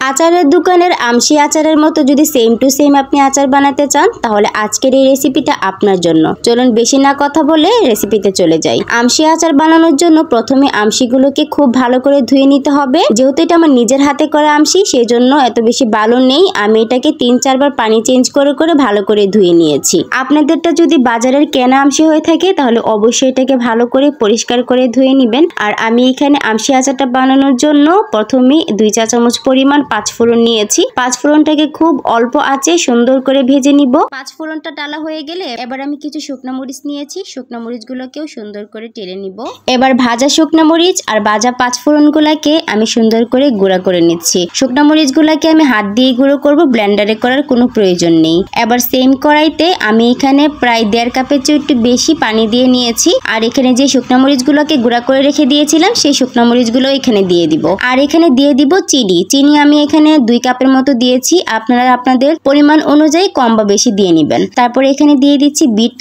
আচারের দোকানের আমশি আচারের মতো যদি সেম টু সেম আপনি আচার বানাতে চান তাহলে আজকের এই রেসিপিটা আপনার জন্য। চলুন বেশি না কথা বলে রেসিপিতে চলে যাই। আমশি আচার বানানোর জন্য প্রথমে আমশিগুলোকে খুব ভালো করে ধুয়ে নিতে হবে। যেহেতু এটা আমার নিজের হাতে করা আমশি সেই জন্য এত বেশি বালু নেই। আমি এটাকে 3-4 বার পানি চেঞ্জ করে করে ভালো করে ধুয়ে নিয়েছি। আপনাদেরটা যদি বাজারের কেনা আমশি হয়ে থাকে তাহলে অবশ্যই এটাকে ভালো করে পরিষ্কার করে ধুয়ে নেবেন। আর আমি এখানে আমশি আচারটা বানানোর জন্য প্রথমে 2 চা চামচ পরিমাণ 5 ফোড়ন নিয়েছি। 5 ফোড়নটাকে খুব অল্প আঁচে সুন্দর করে ভেজে নিব। 5 ফোড়নটা ডালা হয়ে গেলে এবার আমি কিছু শুকনো মরিচ নিয়েছি। শুকনো মরিচগুলোকেও সুন্দর করে টেলে নিব। এবার ভাজা শুকনো মরিচ আর ভাজা 5 ফোড়নগুলোকে আমি সুন্দর করে গুঁড়া করে নিচ্ছি। শুকনো মরিচগুলোকে আমি হাত দিয়ে গুঁড়ো করব, ব্লেন্ডারে করার কোনো প্রয়োজন নেই। এবার সেম কড়াইতে আমি এখানে প্রায় 1.5 কাপের চেয়ে একটু বেশি পানি দিয়ে নিয়েছি। আর এখানে যে শুকনো মরিচগুলোকে গুঁড়া করে রেখে দিয়েছিলাম সেই শুকনো মরিচগুলো এখানে দিয়ে দিব। আর এখানে দিয়ে দিব চিনি আমি এখানে 2 কাপের মতো দিয়েছি। আপনারা আপনাদের পরিমাণ অনুযায়ী কম বা বেশি দিয়ে নেবেন। তারপরে এখানে দিয়ে দিচ্ছি বিট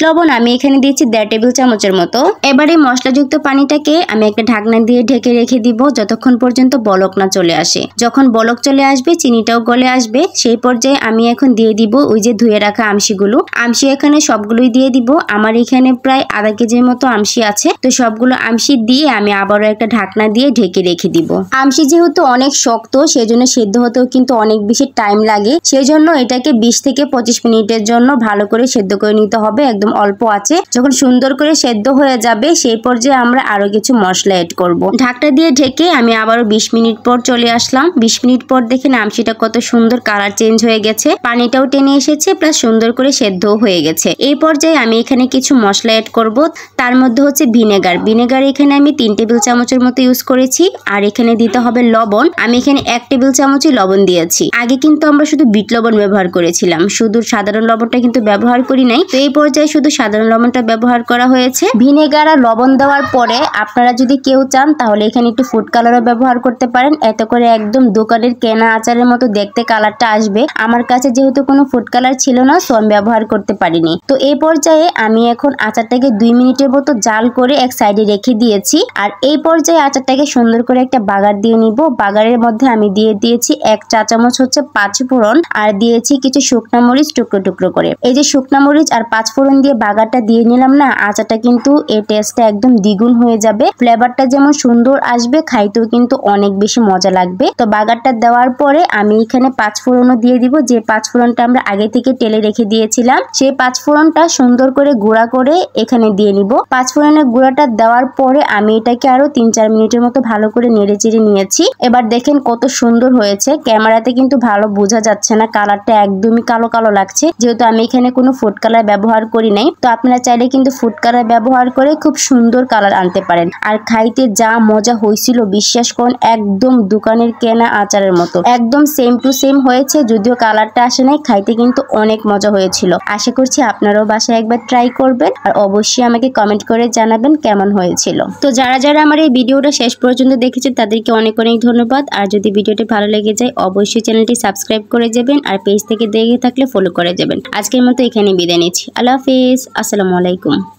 লবণ আমি এখানে দিচ্ছি 1.5 টেবিল চামচের মতো। এবারে মশলাযুক্ত পানিটাকে আমি একটা ঢাকনা দিয়ে ঢেকে রেখে দিব যতক্ষণ পর্যন্ত বলক না চলে আসে। যখন বলক চলে আসবে চিনিটাও গলে আসবে, সেই পর্যায়ে আমি এখন দিয়ে দিব ওই যে ধুয়ে রাখা আমশি এখানে সবগুলোই দিয়ে দিব। আমার এখানে প্রায় আধা কেজির মতো আমশি আছে। তো সবগুলো আমশি দিয়ে আমি আবারও একটা ঢাকনা দিয়ে ঢেকে রেখে দিব। আমশি যেহেতু অনেক শক্ত সেজন্য সেদ্ধ হতেও কিন্তু অনেক বেশি টাইম লাগে। সেজন্য এটাকে 20 থেকে 25 মিনিটের জন্য ভালো করে সেদ্ধ করে নিতে হবে একদম অল্প আঁচে। যখন সুন্দর করে সেদ্ধ হয়ে যাবে সেই পর্যায়ে আমরা আরো কিছু মশলা এড করব। ঢাকনা দিয়ে ঢেকে আমি আবারও 20 মিনিট পর চলে আসলাম। 20 মিনিট পর দেখেন আমশিটা কত সুন্দর কালার চেঞ্জ হয়ে গেছে, পানিটাও টেনে এসেছে, প্লাস সুন্দর করে সেদ্ধও হয়ে গেছে। এই পর্যায়ে আমি এখানে কিছু মশলা এড করব। তার মধ্যে হচ্ছে ভিনেগার এখানে আমি 3 টেবিল চামচের মতো ইউজ করেছি। আর এখানে দিতে হবে লবণ। আমি এখানে 1 টেবিল চামচই লবণ দিয়েছি। আগে কিন্তু আমরা শুধু বিট লবণ ব্যবহার করেছিলাম, শুধু সাধারণ লবণটা কিন্তু ব্যবহার করি নাই। তো এই পর্যায়ে শুধু সাধারণ লবণটা ব্যবহার করা হয়েছে। ভিনেগার আর লবণ দেওয়ার পরে আপনারা যদি কেউ চান তাহলে এখানে একটু ফুড কালারও ব্যবহার করতে পারেন। এত করে একদম দোকানের কেনা আচারের মতো দেখতে কালারটা আসবে। আমার কাছে যেহেতু কোনো ফুড কালার ছিল না সো আমি ব্যবহার করতে পারিনি। তো এই পর্যায়ে আমি এখন আচারটাকে 2 মিনিটের মতো জাল করে এক সাইডে রেখে দিয়েছি। আর এই পর্যায়ে আচারটাকে সুন্দর করে একটা বাগার দিয়ে নিব। বাগারের মধ্যে আমি দিয়ে দিয়েছি 1 চা চামচ হচ্ছে 5 ফোড়ন আর দিয়েছি কিছু শুকনা মরিচ টুকরো টুকরো করে। এই যে শুকনা মরিচ আর 5 ফোড়ন দিয়ে বাগারটা দিয়ে নিলাম না, আচারটা কিন্তু এর টেস্টটা একদম দ্বিগুণ হয়ে যাবে। ফ্লেভারটা যেমন সুন্দর আসবে, খাইতেও কিন্তু অনেক বেশি মজা লাগবে। তো বাগারটা দেওয়ার পরে আমি এখানে 5 ফোড়নও দিয়ে দিব। যে 5 ফোড়নটা আমরা আগে থেকে তেলে রেখে দিয়েছিলাম সেই 5 ফোড়নটা সুন্দর করে গুঁড়া করে এখানে দিয়ে নিব। 5 ফোড়নের গুঁড়াটা দেওয়ার পরে আমি এটাকে আরো 3-4 মিনিটের মতো ভালো করে নেড়ে চেড়ে নিয়েছি। এবার দেখেন কত সুন্দর হয়েছে। ক্যামেরাতে কিন্তু ভালো বোঝা যাচ্ছে না, কালারটা একদমই কালো কালো লাগছে যেহেতু আমি এখানে কোনো ফুড কালার ব্যবহার করি নাই। তো আপনারা চাইলে কিন্তু ফুড কালার ব্যবহার করে খুব সুন্দর কালার আনতে পারেন। আর খাইতে যা মজা হয়েছিল বিশ্বাস করুন, একদম দোকানের কেনা আচারের মতো একদম সেম টু সেম হয়েছে। যদিও কালারটা আসে নাই, খাইতে কিন্তু অনেক মজা হয়েছিল। আশা করছি আপনারাও বাসায় একবার ট্রাই করবেন আর অবশ্যই আমাকে কমেন্ট করে জানাবেন কেমন হয়েছিল। তো যারা যারা আমার এই ভিডিওটা শেষ পর্যন্ত দেখেছেন তাদেরকে অনেক অনেক ধন্যবাদ। আর যদি ভিডিওটি ভালো লেগে যায় অবশ্যই চ্যানেলটি সাবস্ক্রাইব করে যাবেন আর পেজ থেকে দেখে থাকলে ফলো করে যাবেন। আজকের মতো এখানে বিদায় নিচ্ছি। আল্লাহ হাফেজ, আসসালামু আলাইকুম।